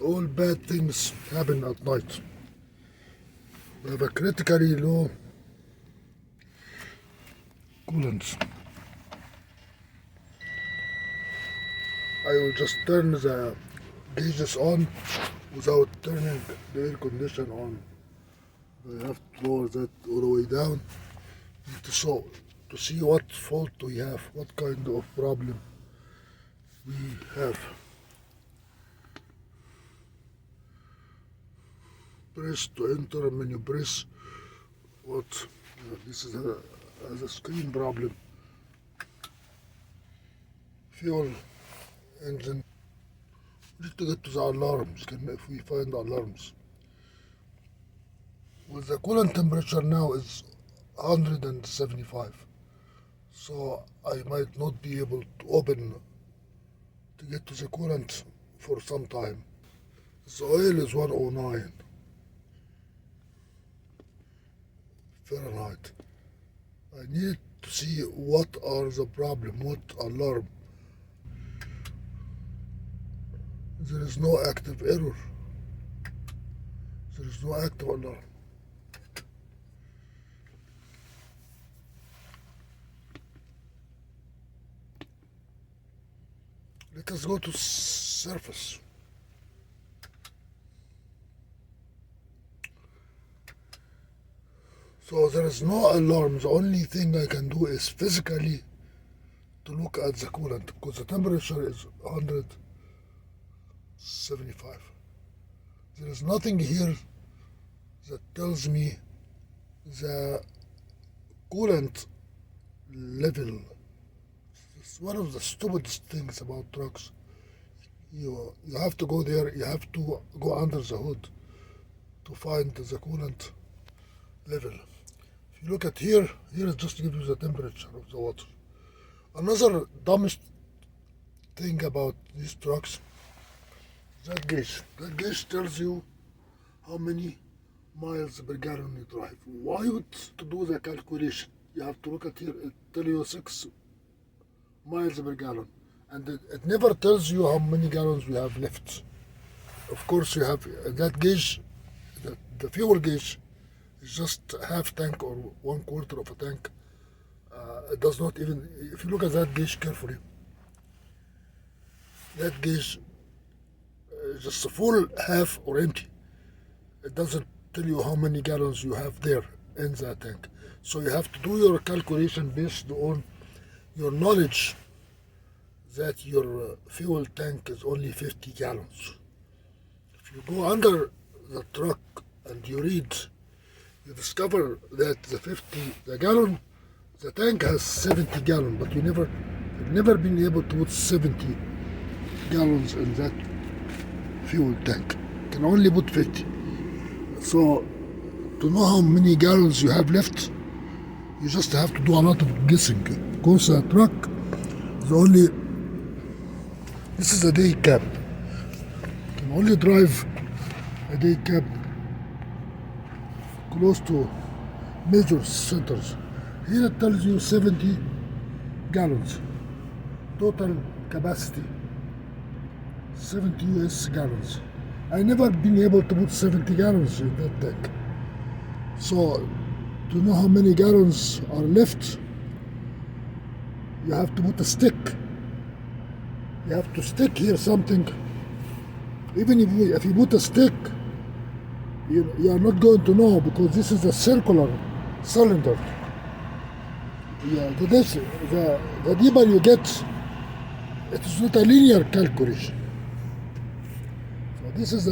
all bad things happen at night. We have a critically low coolant. I will just turn the gauges on without turning the air conditioner on. I have to lower that all the way down to see what fault we have, what kind of problem we have. Press to enter, and when you press this is a screen problem. Fuel engine. We need to get to the alarms. If we find alarms. Well, the coolant temperature now is 175, so I might not be able to open to get to the coolant for some time. The oil is 109 Fahrenheit. I need to see what are the problem, what alarm. There is no active error. There is no active alarm. Let us go to surface. So there is no alarm. The only thing I can do is physically to look at the coolant, because the temperature is 175. There is nothing here that tells me the coolant level. It's one of the stupidest things about trucks. You have to go there, you have to go under the hood to find the coolant level. If you look at here it just gives you the temperature of the water. Another dumbest thing about these trucks, that gauge. That gauge tells you how many miles per gallon you drive. Why would to do the calculation? You have to look at here, it tells you 6 miles per gallon, and it never tells you how many gallons you have left. Of course, you have that gauge, the fuel gauge is just half tank or 1/4 of a tank. It does not even, if you look at that gauge carefully, that gauge is just a full, half, or empty. It doesn't tell you how many gallons you have there in that tank. So you have to do your calculation based on your knowledge that your fuel tank is only 50 gallons. If you go under the truck and you read, you discover that the gallon, the tank has 70 gallons, but you've never been able to put 70 gallons in that fuel tank. You can only put 50. So to know how many gallons you have left, you just have to do a lot of guessing. Because the truck is this is a day cab. You can only drive a day cab close to major centers. Here it tells you 70 gallons. Total capacity, 70 US gallons. I never been able to put 70 gallons in that tank. So to know how many gallons are left, you have to put a stick. You have to stick here something. Even if you put a stick, you are not going to know, because this is a circular cylinder. Yeah, the deeper you get, it is not a linear calculation. So this is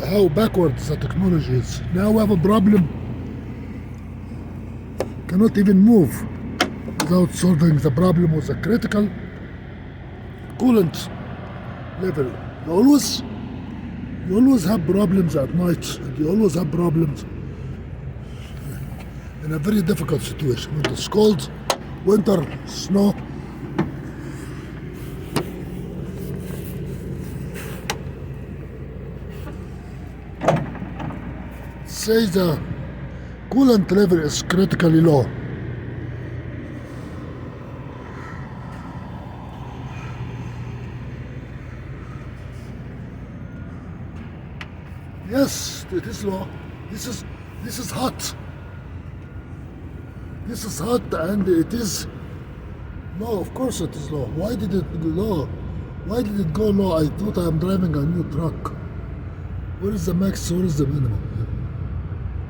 how backwards the technology is. Now we have a problem. Cannot even move without solving the problem with a critical coolant level. You always have problems at night, and you always have problems in a very difficult situation. When it's cold, winter, snow. Say the coolant level is critically low. Yes, it is low. This is this is hot. This is hot and it is low. Of course it is low. Why did it go low? Why did it go low? I thought I am driving a new truck. Where is the max? Where is the minimum?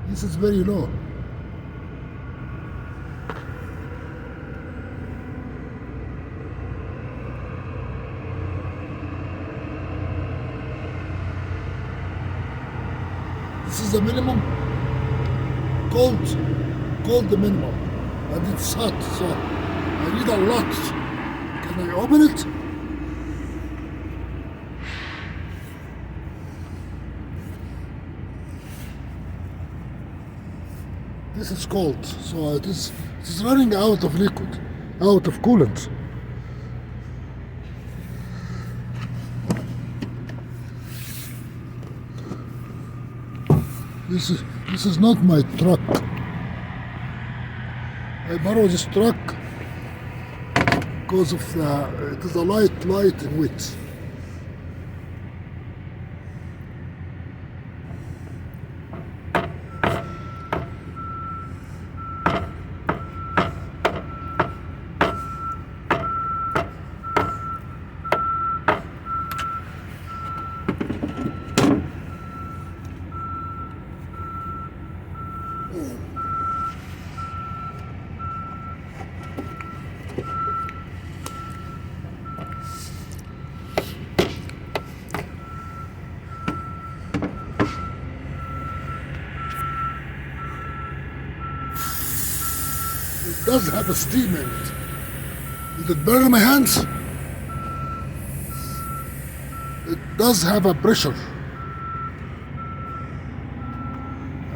This is very low. This is the minimum. Cold the minimum. And it's hot, so I need a lot. Can I open it? This is cold, so it is running out of liquid, out of coolant. This is not my truck. I borrowed this truck because of it is a light in weight. It does have a steam in it. Did it burn my hands? It does have a pressure.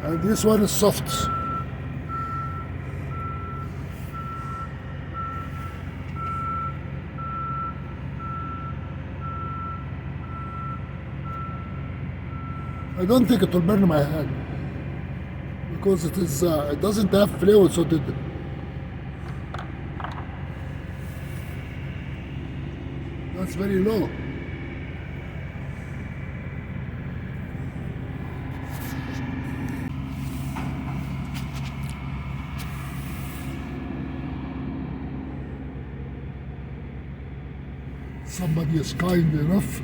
And this one is soft. I don't think it will burn my hand because it is. It doesn't have fluid, so that's very low. Somebody is kind enough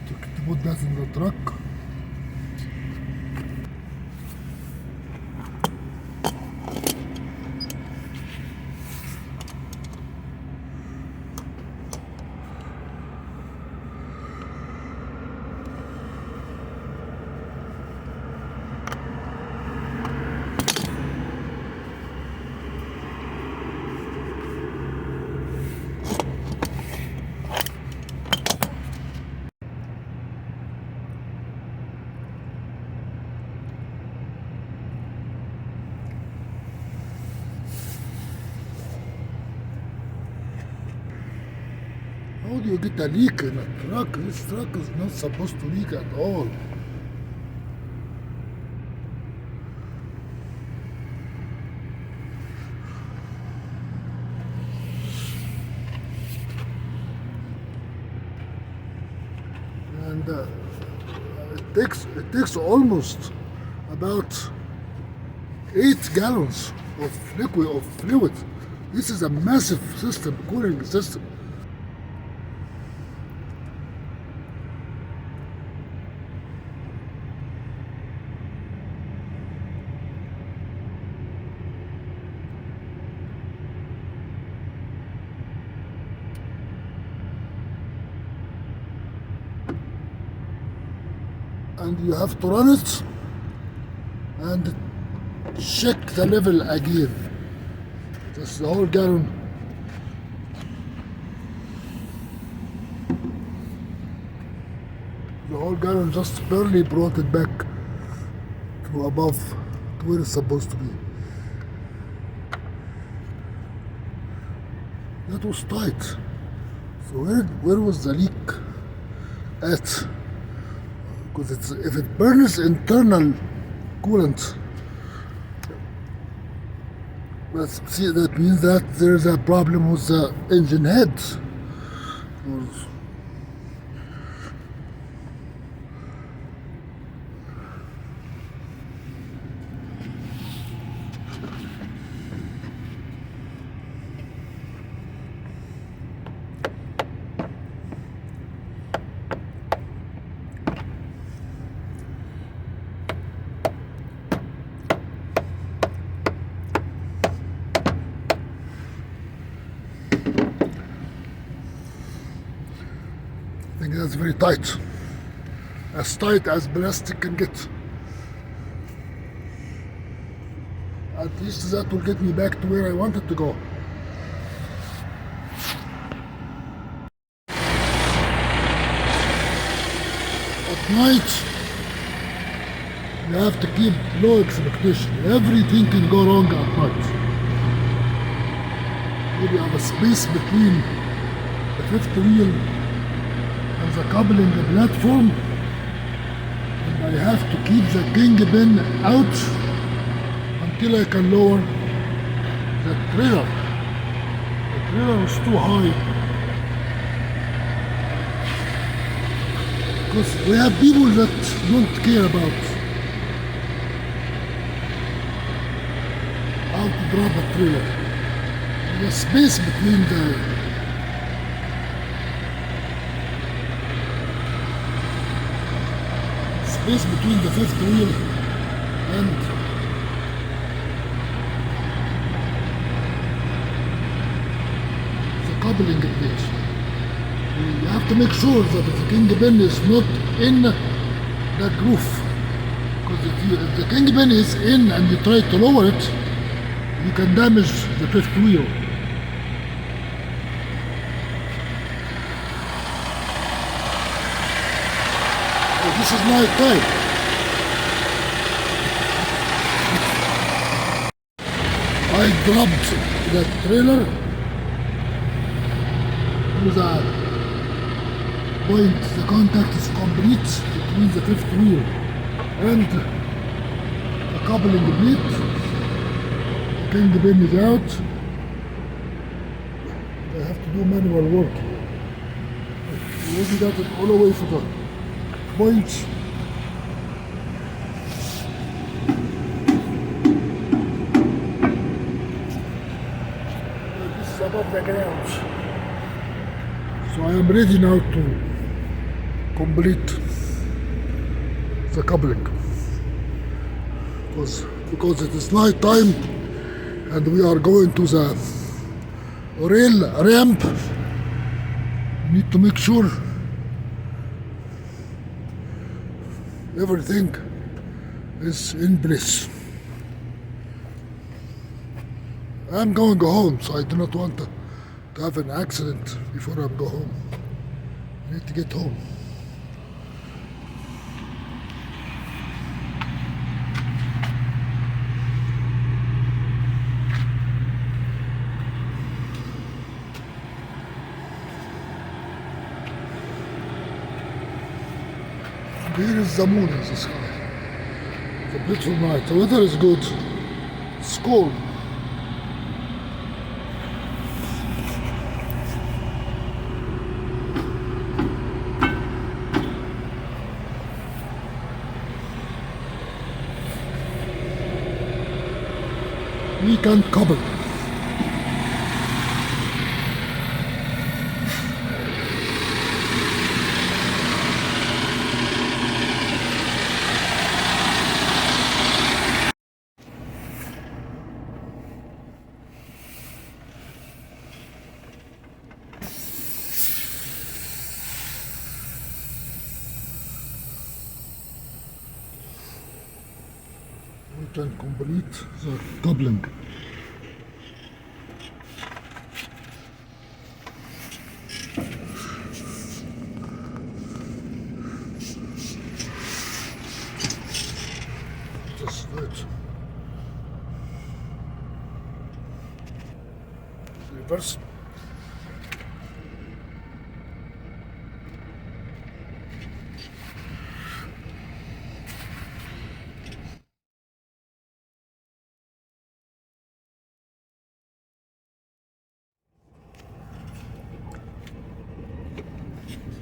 to put that in the truck. How do you get a leak in a truck? This truck is not supposed to leak at all. And it takes almost about 8 gallons of fluid. This is a massive system, cooling system. And you have to run it and check the level again. Just the whole gallon. The whole gallon just barely brought it back to above, to where it's supposed to be. That was tight. So where was the leak at? Because if it burns internal coolant, that means that there's a problem with the engine head. is very tight as plastic can get. At least that will get me back to where I wanted to go. At night, you have to keep low expectation. Everything can go wrong at night. Maybe have a space between the fifth wheel and the coupling platform, and I have to keep the Kingpin out until I can lower the trailer. The trailer is too high. Because we have people that don't care about how to drop a trailer. The space between the fifth wheel and the coupling place. You have to make sure that the Kingpin is not in the groove. Because if the Kingpin is in and you try to lower it, you can damage the fifth wheel. This is night time. I dropped the trailer to the point the contact is complete between the fifth wheel and the coupling plate. The Kingpin is out. I have to do manual work. I already got it all the way for the point. This is above the ground. So I am ready now to complete the coupling. Because it is night time and we are going to the rail ramp. We need to make sure everything is in place. I'm going to go home, so I do not want to have an accident before I go home. I need to get home. Here is the moon in the sky. It's a beautiful night. The weather is good. It's cold. We can couple. We can complete the coupling. Just right. Reverse.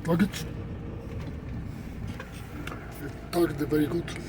Plug it. It tugged very good.